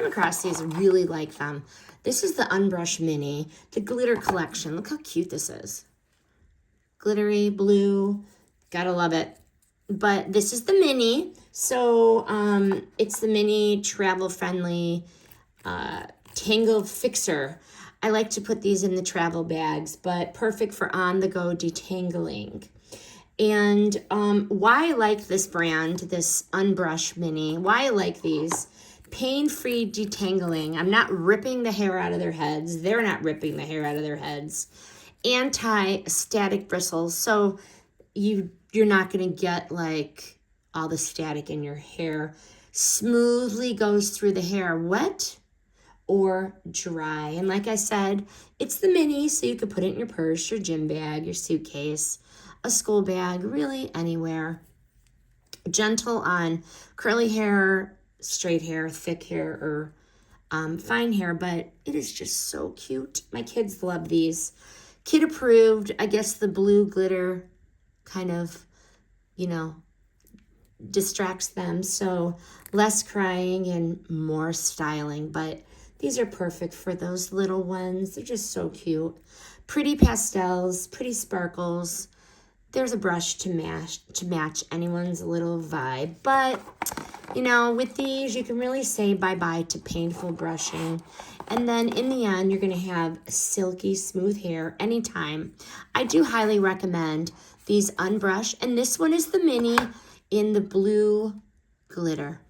came across these, really like them. This is the Unbrush Mini, the glitter collection. Look how cute this is. Glittery blue, gotta love it. But this is the mini, so it's the mini travel-friendly tangle fixer. I like to put these in the travel bags, but perfect for on-the-go detangling. And why I like this brand, this Unbrush Mini, why I like these, pain-free detangling. I'm not ripping the hair out of their heads. They're not ripping the hair out of their heads. Anti-static bristles, so you're not going to get like all the static in your hair. Smoothly goes through the hair, wet or dry. And like I said, it's the mini, so you could put it in your purse, your gym bag, your suitcase, a school bag, really anywhere. Gentle on curly hair, straight hair, thick hair, or fine hair, but it is just so cute. My kids love these. Kid approved. I guess the blue glitter kind of, you know, distracts them, so less crying and more styling. But these are perfect for those little ones. They're just so cute. Pretty pastels, pretty sparkles. There's a brush to match anyone's little vibe. But, you know, with these, you can really say bye-bye to painful brushing. And then in the end, you're going to have silky, smooth hair anytime. I do highly recommend these Unbrush. And this one is the mini in the blue glitter.